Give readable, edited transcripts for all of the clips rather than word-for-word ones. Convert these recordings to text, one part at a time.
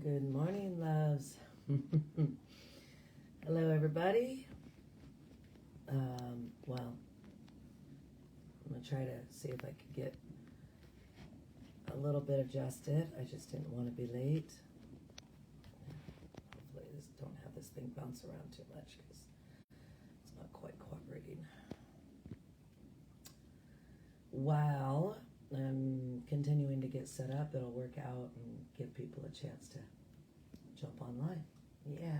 Good morning, loves. Hello, everybody. Well, I'm going to try to see if I could get a little bit adjusted. I just didn't want to be late. Hopefully, I just don't have this thing bounce around too much because it's not quite cooperating. While I'm continuing to get set up, it'll work out and give people a chance to jump online. Yeah.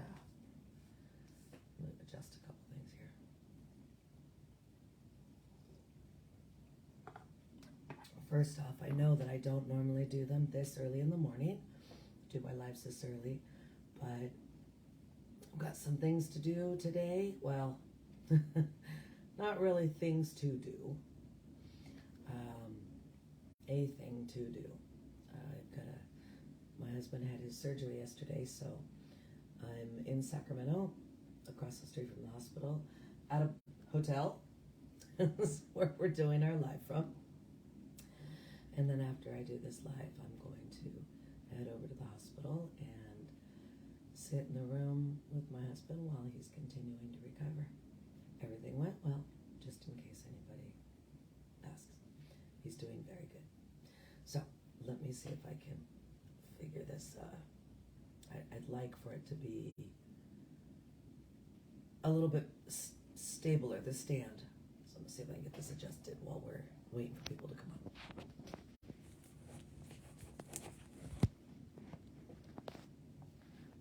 Let me adjust a couple things here. First off, I know that I don't normally do them this early in the morning, do my lives this early, but I've got some things to do today. Well, not really things to do. A thing to do. My husband had his surgery yesterday, so I'm in Sacramento, across the street from the hospital, at a hotel. This is where we're doing our live from. And then after I do this live, I'm going to head over to the hospital and sit in the room with my husband while he's continuing to recover. Everything went well, just in case anybody asks. He's doing very good. So let me see if I can figure this. I'd like for it to be a little bit stabler, the stand. So let me see if I can get this adjusted while we're waiting for people to come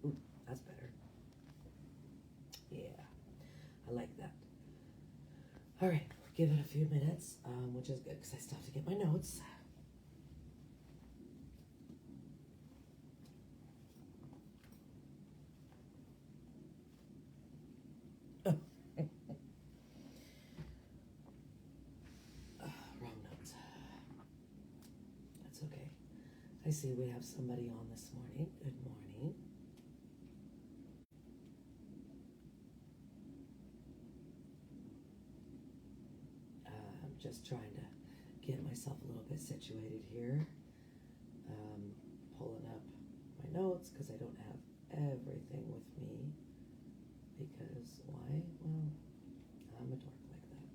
on. Ooh, that's better. Yeah, I like that. All right, give it a few minutes, which is good because I still have to get my notes. Wrong notes. That's okay. I see we have somebody on this morning. Good morning. I'm just trying to get myself a little bit situated here. Pulling up my notes because I don't have everything with me. Because why? Well, I'm a dork like that.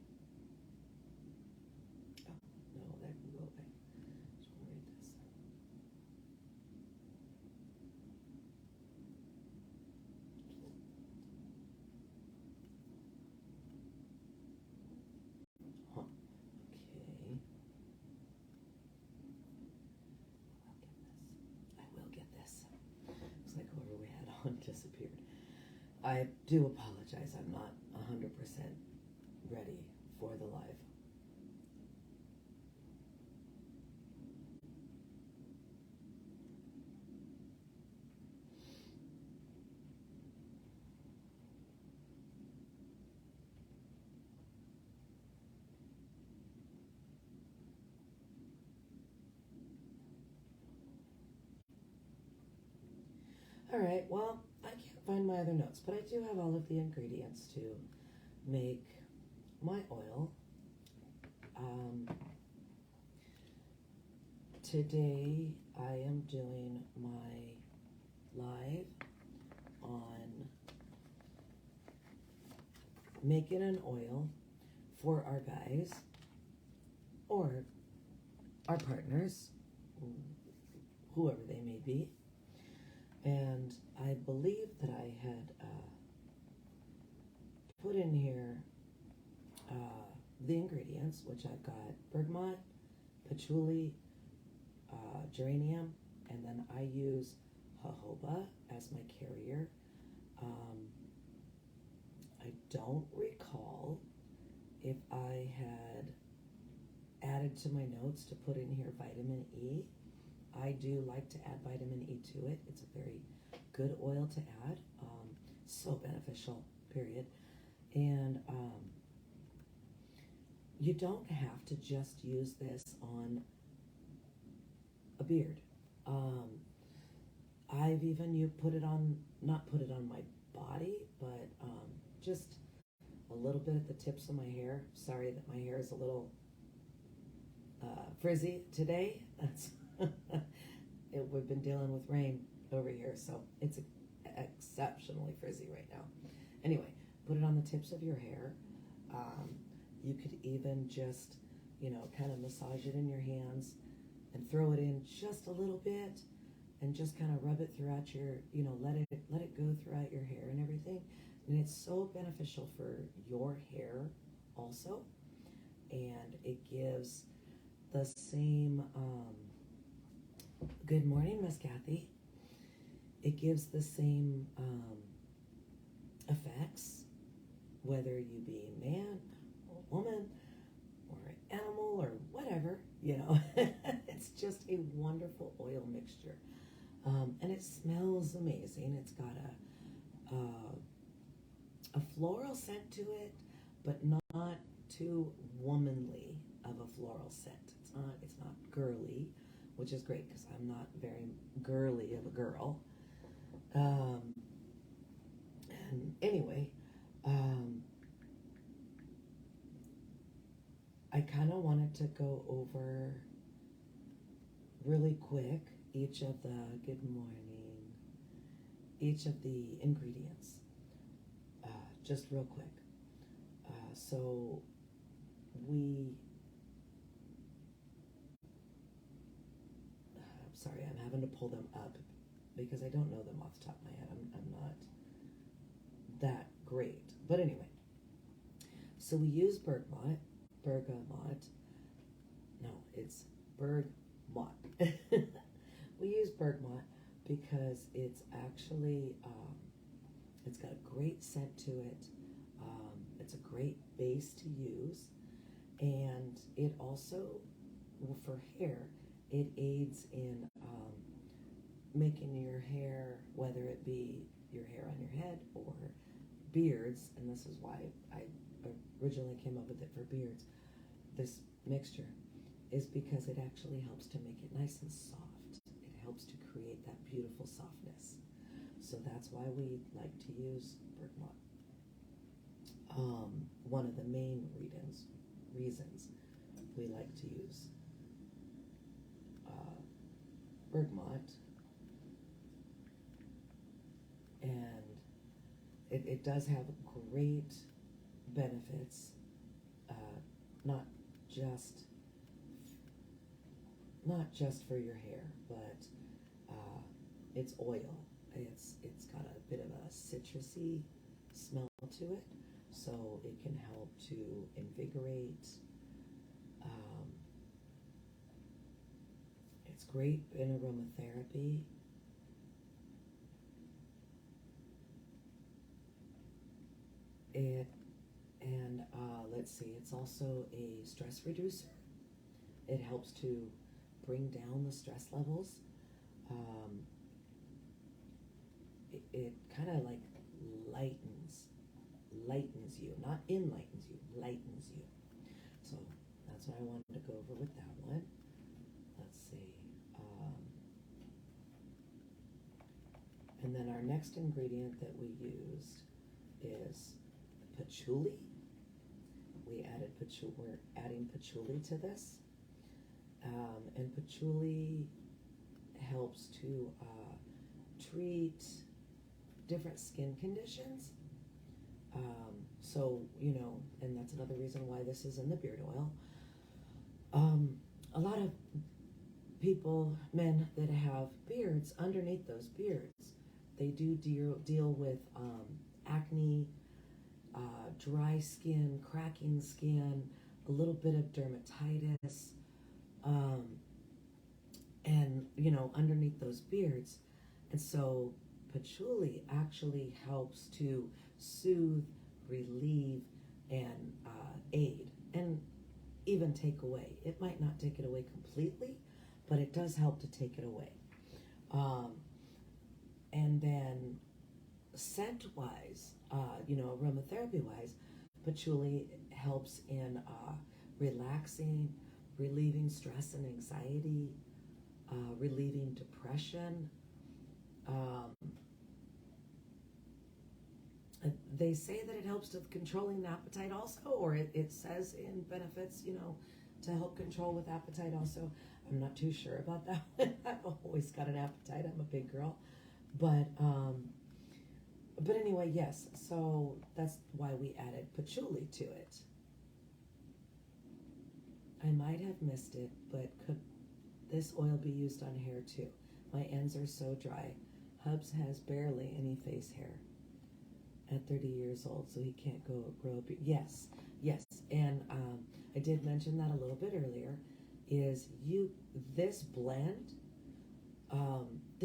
Oh, no, that can go away. Just want to read this. Huh. Okay. I will get this. Looks like whoever we had on disappeared. I do apologize. I'm not 100% ready for the live. All right, well, I can't find my other notes, but I do have all of the ingredients to make my oil. Today I am doing my live on making an oil for our guys or our partners, whoever they may be. And I believe that I had put in here the ingredients, which I've got bergamot, patchouli, geranium, and then I use jojoba as my carrier. I don't recall if I had added to my notes to put in here vitamin E. I do like to add vitamin E to it. It's a very good oil to add. So beneficial, period. And you don't have to just use this on a beard. I've even not put it on my body, but just a little bit at the tips of my hair. Sorry that my hair is a little frizzy today. That's we've been dealing with rain over here, so it's exceptionally frizzy right now. Anyway, put it on the tips of your hair. You could even just, kind of massage it in your hands and throw it in just a little bit and just kind of rub it throughout your, let it go throughout your hair and everything. And it's so beneficial for your hair also. And it gives the same, good morning, Miss Kathy. It gives the same effects, whether you be a man or a woman or an animal or whatever, It's just a wonderful oil mixture. And it smells amazing. It's got a floral scent to it, but not too womanly of a floral scent. It's not girly, which is great because I'm not very girly of a girl. And anyway, I kind of wanted to go over really quick each of the ingredients, just real quick. So sorry, I'm having to pull them up because I don't know them off the top of my head. I'm not that great. But anyway, so we use Bergamot. No, it's Bergamot. We use Bergamot because it's actually, it's got a great scent to it. It's a great base to use. And it also, for hair, it aids in making your hair, whether it be your hair on your head or beards, and this is why I originally came up with it for beards, this mixture, is because it actually helps to make it nice and soft. It helps to create that beautiful softness. So that's why we like to use Bergamot. One of the main reasons we like to use Bergamot, and it does have great benefits, not just for your hair, but it's oil. It's got a bit of a citrusy smell to it, so it can help to invigorate. It's great in aromatherapy. Let's see, it's also a stress reducer. It helps to bring down the stress levels. It kind of like lightens you, not enlightens you, lightens you. So that's what I wanted to go over with that one. Let's see. And then our next ingredient that we used is patchouli. We're adding patchouli to this. And patchouli helps to treat different skin conditions. And that's another reason why this is in the beard oil. A lot of people, men that have beards, underneath those beards, they do deal with acne, dry skin, cracking skin, a little bit of dermatitis, and underneath those beards. And so patchouli actually helps to soothe, relieve, and aid, and even take away. It might not take it away completely, but it does help to take it away. And then scent-wise, aromatherapy-wise, patchouli helps in relaxing, relieving stress and anxiety, relieving depression. They say that it helps with controlling appetite also, or it says in benefits, to help control with appetite also. I'm not too sure about that one. I've always got an appetite. I'm a big girl. But anyway, yes. So that's why we added patchouli to it. I might have missed it, but could this oil be used on hair too? My ends are so dry. Hubs has barely any face hair at 30 years old, so he can't grow a beard. Yes, yes. And I did mention that a little bit earlier. Is this blend?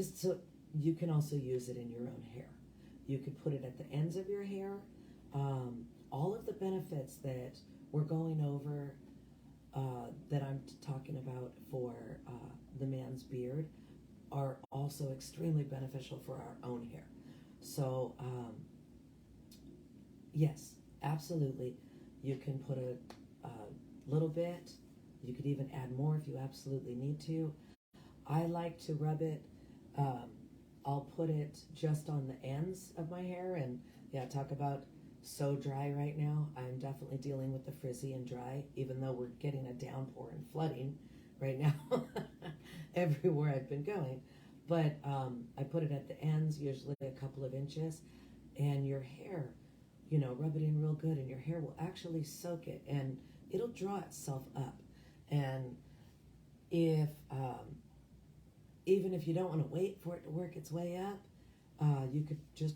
So you can also use it in your own hair. You could put it at the ends of your hair. All of the benefits that we're going over, that I'm talking about for the man's beard, are also extremely beneficial for our own hair. So, yes, absolutely. You can put a little bit. You could even add more if you absolutely need to. I like to rub it. Um, I'll put it just on the ends of my hair. And yeah, talk about so dry right now. I'm definitely dealing with the frizzy and dry, even though we're getting a downpour and flooding right now everywhere I've been going. But I put it at the ends, usually a couple of inches, and your hair, rub it in real good, and your hair will actually soak it, and it'll draw itself up. And if even if you don't want to wait for it to work its way up, you could just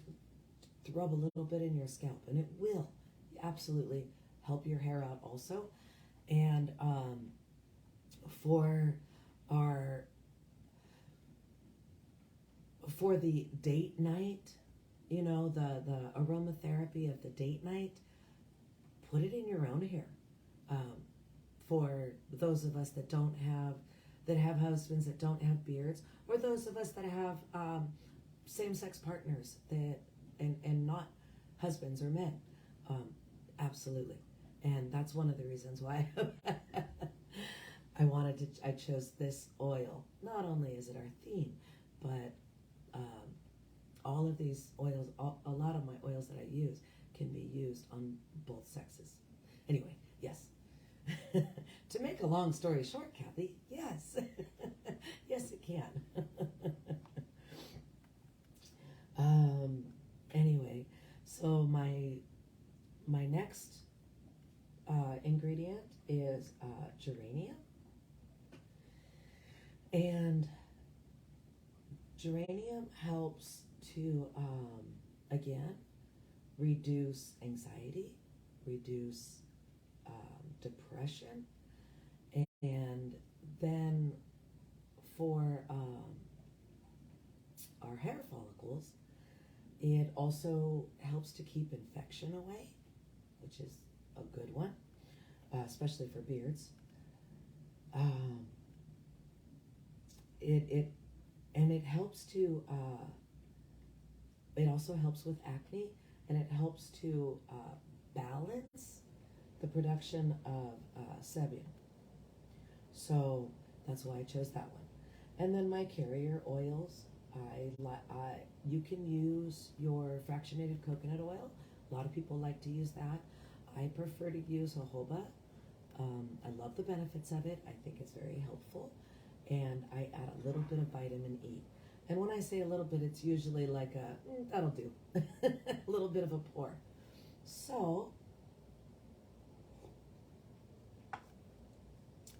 rub a little bit in your scalp, and it will absolutely help your hair out also. And for our for the date night, the aromatherapy of the date night, put it in your own hair. Um, for those of us that have husbands that don't have beards, or those of us that have same-sex partners and not husbands or men, um, absolutely. And that's one of the reasons why I chose this oil. Not only is it our theme, but um, all of these oils, a lot of my oils that I use can be used on both sexes. Anyway, yes. To make a long story short, Kathy, yes. Yes, it can. um, anyway, so my next ingredient is geranium. And geranium helps to, again, reduce anxiety, reduce depression, and then for our hair follicles, it also helps to keep infection away, which is a good one, especially for beards. Um, it and it helps to. It also helps with acne, and it helps to balance the production of sebum. So that's why I chose that one. And then my carrier oils, you can use your fractionated coconut oil. A lot of people like to use that. I prefer to use jojoba. I love the benefits of it. I think it's very helpful. And I add a little bit of vitamin E. And when I say a little bit, it's usually like that'll do. A little bit of a pour. So,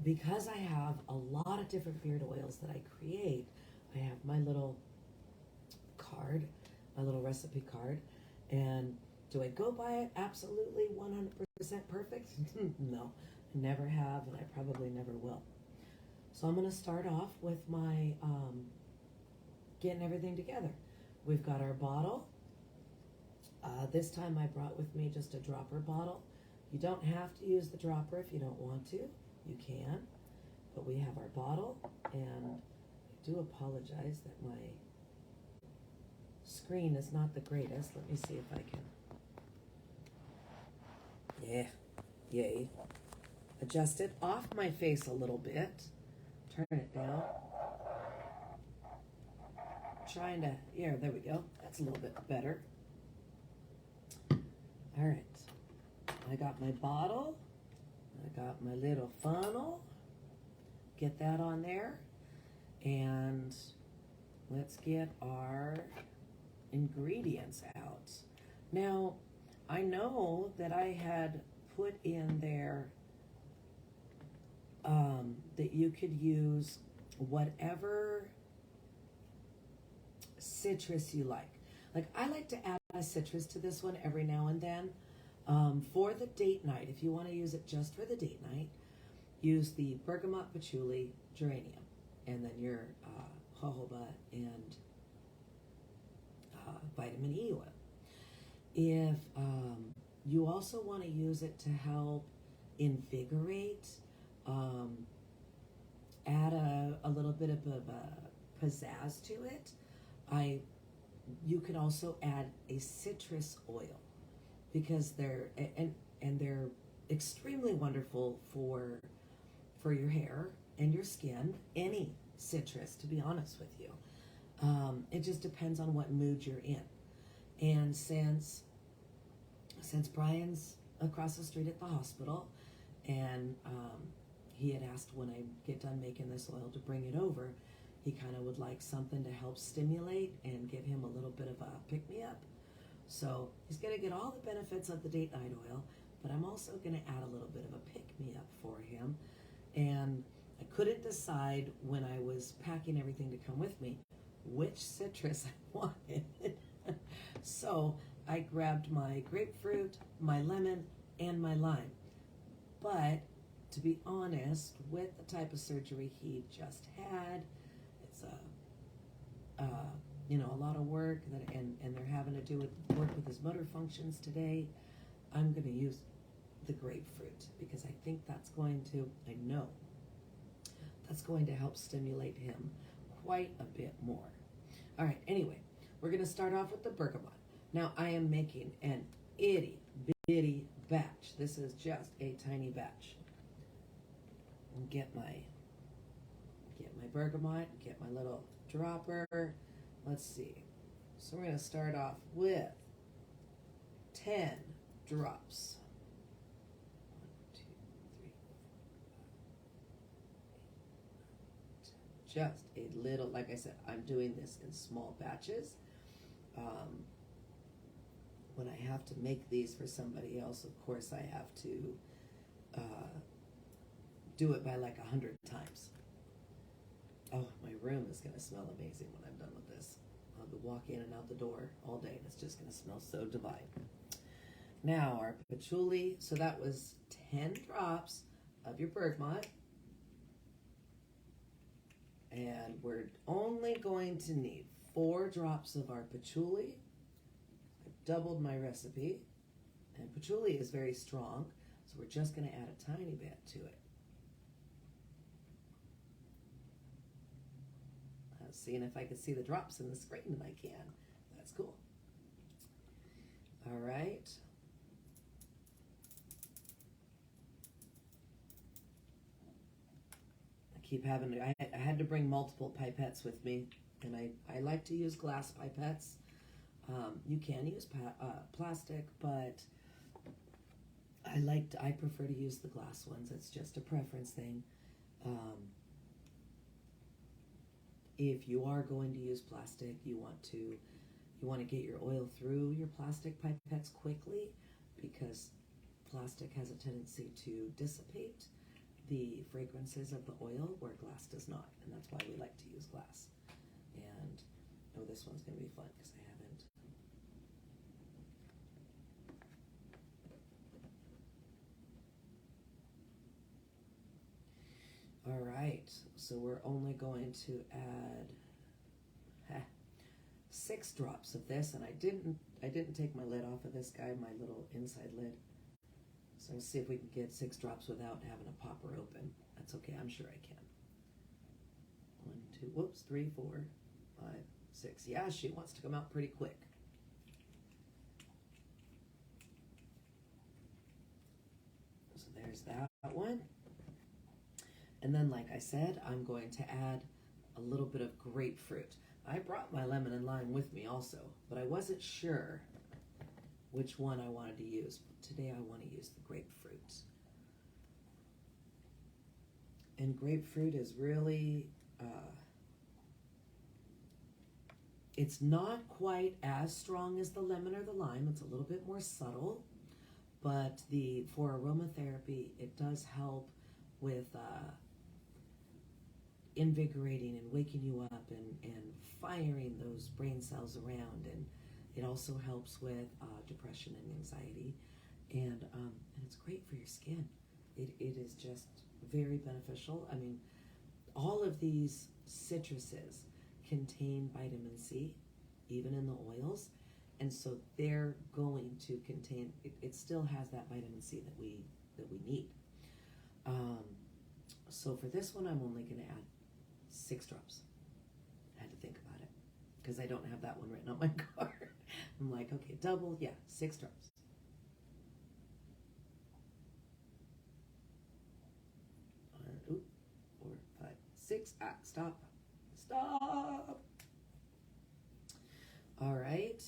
because I have a lot of different beard oils that I create, I have my little card, my little recipe card. And do I go by it absolutely 100% perfect? No, I never have, and I probably never will. So I'm going to start off with my getting everything together. We've got our bottle. This time I brought with me just a dropper bottle. You don't have to use the dropper if you don't want to. You can. But we have our bottle, and I do apologize that my screen is not the greatest. Let me see if I can. Yeah. Yay. Adjust it off my face a little bit. Turn it down. Trying to, there we go. That's a little bit better. All right. I got my bottle. I got my little funnel. Get that on there. And let's get our ingredients out. Now, I know that I had put in there that you could use whatever citrus you like. Like, I like to add a citrus to this one every now and then. For the date night, if you want to use it just for the date night, use the Bergamot, Patchouli, Geranium, and then your Jojoba and vitamin E oil. If you also want to use it to help invigorate, add a little bit of a pizzazz to it, you can also add a citrus oil, because they're extremely wonderful for your hair and your skin. Any citrus, to be honest with you. It just depends on what mood you're in. And since Brian's across the street at the hospital, and he had asked when I get done making this oil to bring it over, he kind of would like something to help stimulate and give him a little bit of a pick-me-up. So he's going to get all the benefits of the date night oil, but I'm also going to add a little bit of a pick-me-up for him. And I couldn't decide when I was packing everything to come with me which citrus I wanted. So I grabbed my grapefruit, my lemon, and my lime. But to be honest, with the type of surgery he just had, it's a lot of work and they're having to work with his motor functions today. I'm going to use the grapefruit because I think that's going to help stimulate him quite a bit more. All right, anyway, we're going to start off with the bergamot. Now, I am making an itty bitty batch. This is just a tiny batch. And get my bergamot, get my little dropper. Let's see. So we're going to start off with 10 drops. 1, 2, 3, 4, 5, 6, 7, 8, 9, 10. Just a little, like I said, I'm doing this in small batches. When I have to make these for somebody else, of course, I have to do it by like 100 times. Oh, my room is going to smell amazing when I'm done with this. I'll be walking in and out the door all day, and it's just going to smell so divine. Now, our patchouli, so that was 10 drops of your bergamot. And we're only going to need 4 drops of our patchouli. I've doubled my recipe. And patchouli is very strong, so we're just going to add a tiny bit to it. I was seeing if I could see the drops in the screen, and I can. That's cool. All right. I had to bring multiple pipettes with me, and I like to use glass pipettes. You can use plastic, but I prefer to use the glass ones. It's just a preference thing. If you are going to use plastic, you want to get your oil through your plastic pipettes quickly, because plastic has a tendency to dissipate the fragrances of the oil where glass does not, and that's why we like to use glass. And this one's going to be fun because I haven't. All right, so we're only going to add 6 drops of this, and I didn't take my lid off of this guy, my little inside lid. So let's see if we can get 6 drops without having a popper open. That's okay, I'm sure I can. 1, 2, 3, 4, 5, 6. Yeah, she wants to come out pretty quick. So there's that one. And then, like I said, I'm going to add a little bit of grapefruit. I brought my lemon and lime with me also, but I wasn't sure which one I wanted to use. Today I want to use the grapefruit. And grapefruit is really It's not quite as strong as the lemon or the lime. It's a little bit more subtle, but for aromatherapy, it does help with invigorating and waking you up and firing those brain cells around. And it also helps with depression and anxiety. And it's great for your skin. It is just very beneficial. I mean, all of these citruses contain vitamin C, even in the oils, and so they're going to contain. It still has that vitamin C that we need. So for this one, I'm only going to add 6 drops. I had to think about it because I don't have that one written on my card. I'm like, okay, double, yeah, 6 drops. Oop, 4, 5, 6. Stop. All right.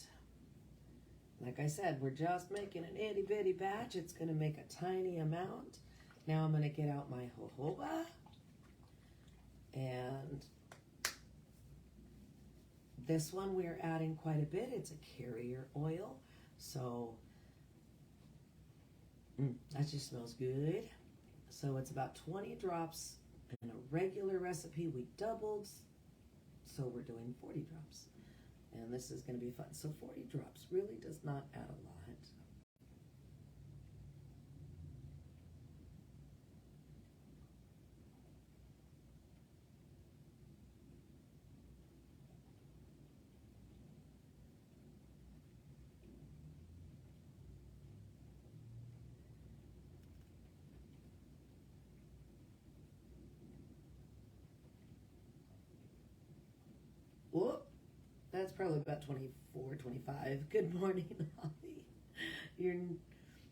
Like I said, we're just making an itty bitty batch. It's going to make a tiny amount. Now I'm going to get out my jojoba. And this one we're adding quite a bit. It's a carrier oil. So that just smells good. So it's about 20 drops. In a regular recipe, we doubled. So we're doing 40 drops. And this is going to be fun. So 40 drops really does not add a lot. Whoop. That's probably about 24, 25. Good morning, Holly.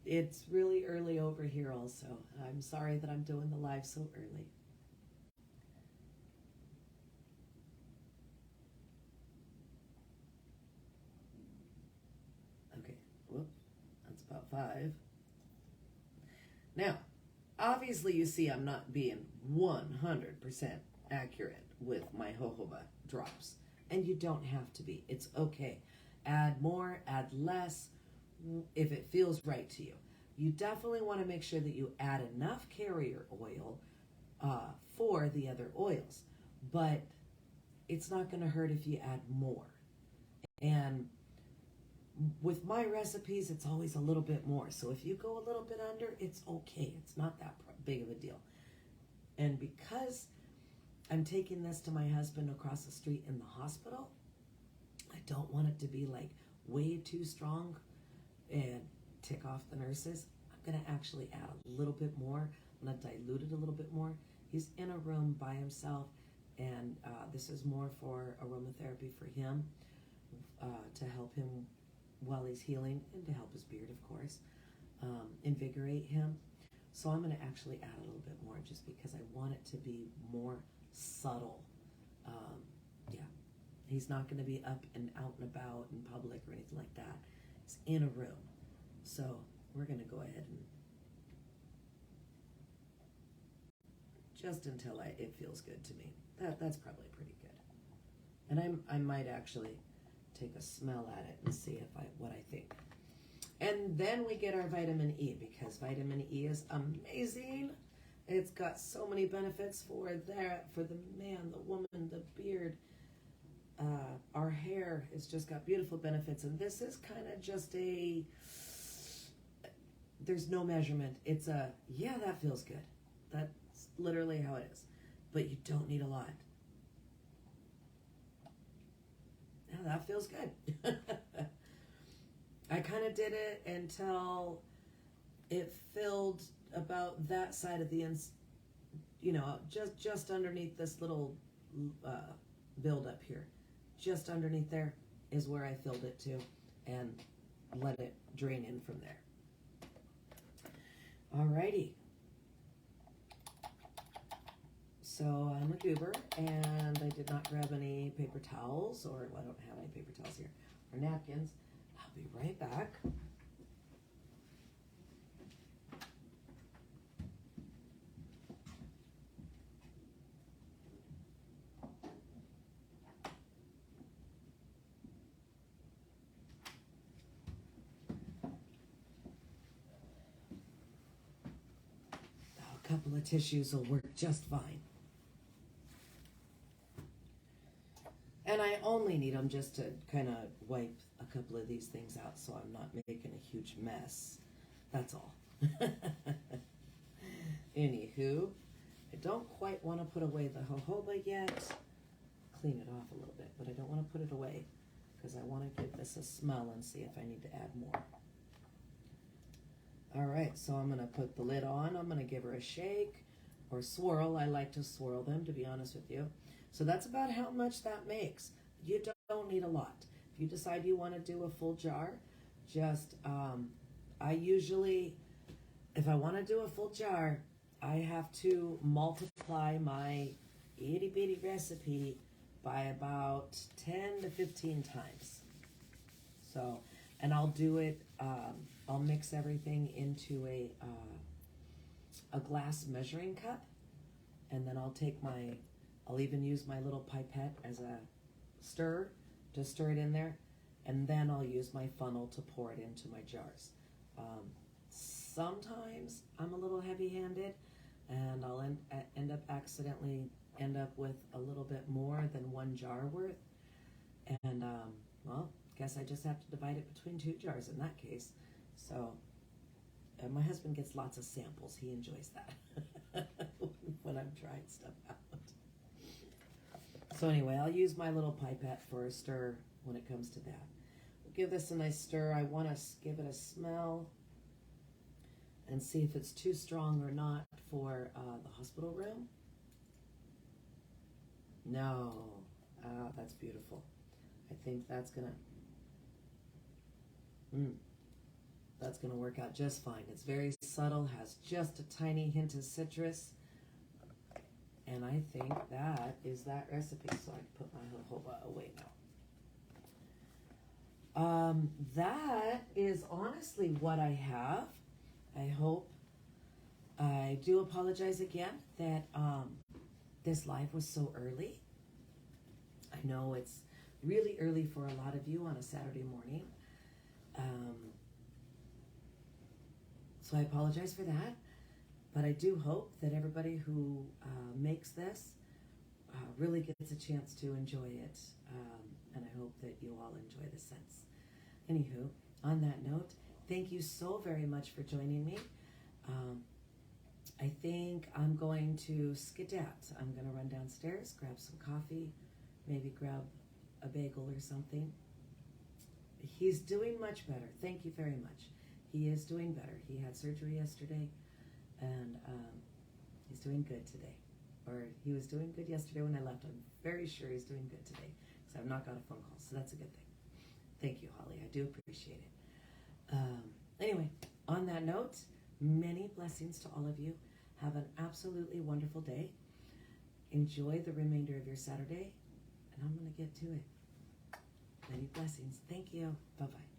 It's really early over here also. I'm sorry that I'm doing the live so early. Okay, whoop. That's about 5. Now, obviously you see I'm not being 100% accurate with my jojoba drops. And you don't have to be. It's okay. Add more, add less, if it feels right to you. You definitely want to make sure that you add enough carrier oil for the other oils. But it's not going to hurt if you add more. And with my recipes, it's always a little bit more. So if you go a little bit under, it's okay. It's not that big of a deal. And because I'm taking this to my husband across the street in the hospital, I don't want it to be like way too strong and tick off the nurses. I'm going to actually add a little bit more. I'm going to dilute it a little bit more. He's in a room by himself, and this is more for aromatherapy for him, to help him while he's healing, and to help his beard, of course, invigorate him. So I'm going to actually add a little bit more just because I want it to be more subtle. Yeah, he's not going to be up and out and about in public or anything like that. He's in a room. So we're going to go ahead and just until it feels good to me. That's probably pretty good. And I might actually take a smell at it and see what I think. And then we get our vitamin E, because vitamin E is amazing. It's got so many benefits for the man, the woman, the beard. Our hair has just got beautiful benefits. And this is kind of just there's no measurement. It's yeah, that feels good. That's literally how it is. But you don't need a lot. Yeah, that feels good. I kind of did it until it filled about that side of the just underneath this little build up here. Just underneath there is where I filled it to, and let it drain in from there. Alrighty. So I'm a goober, and I did not grab any paper towels, or I don't have any paper towels here, or napkins. I'll be right back. couple of tissues will work just fine. And I only need them just to kind of wipe a couple of these things out so I'm not making a huge mess. That's all. Anywho, I don't quite want to put away the jojoba yet. Clean it off a little bit, but I don't want to put it away because I want to give this a smell and see if I need to add more. All right, so I'm going to put the lid on. I'm going to give her a shake or swirl. I like to swirl them, to be honest with you. So that's about how much that makes. You don't need a lot. If you decide you want to do a full jar, just, I usually, if I want to do a full jar, I have to multiply my itty bitty recipe by about 10 to 15 times. So, and I'll do it, I'll mix everything into a glass measuring cup, and then I'll even use my little pipette as a stir to stir it in there, and then I'll use my funnel to pour it into my jars. Sometimes I'm a little heavy-handed, and I'll end up with a little bit more than one jar worth, and well, guess I just have to divide it between 2 jars in that case. So, and my husband gets lots of samples. He enjoys that when I'm trying stuff out. So anyway, I'll use my little pipette for a stir when it comes to that. We'll give this a nice stir. I want to give it a smell and see if it's too strong or not for the hospital room. No. That's beautiful. I think that's gonna work out just fine. It's very subtle, has just a tiny hint of citrus. And I think that is that recipe, so I can put my jojoba away now. That is honestly what I have. I hope. I do apologize again that this live was so early. I know it's really early for a lot of you on a Saturday morning. So I apologize for that. But I do hope that everybody who makes this really gets a chance to enjoy it. And I hope that you all enjoy the scents. Anywho, on that note, thank you so very much for joining me. I think I'm going to skedat. I'm going to run downstairs, grab some coffee, maybe grab a bagel or something. He's doing much better. Thank you very much. He is doing better. He had surgery yesterday, and he's doing good today. Or he was doing good yesterday when I left. I'm very sure he's doing good today, because I've not got a phone call, so that's a good thing. Thank you, Holly. I do appreciate it. Anyway, on that note, many blessings to all of you. Have an absolutely wonderful day. Enjoy the remainder of your Saturday, and I'm going to get to it. Many blessings. Thank you. Bye-bye.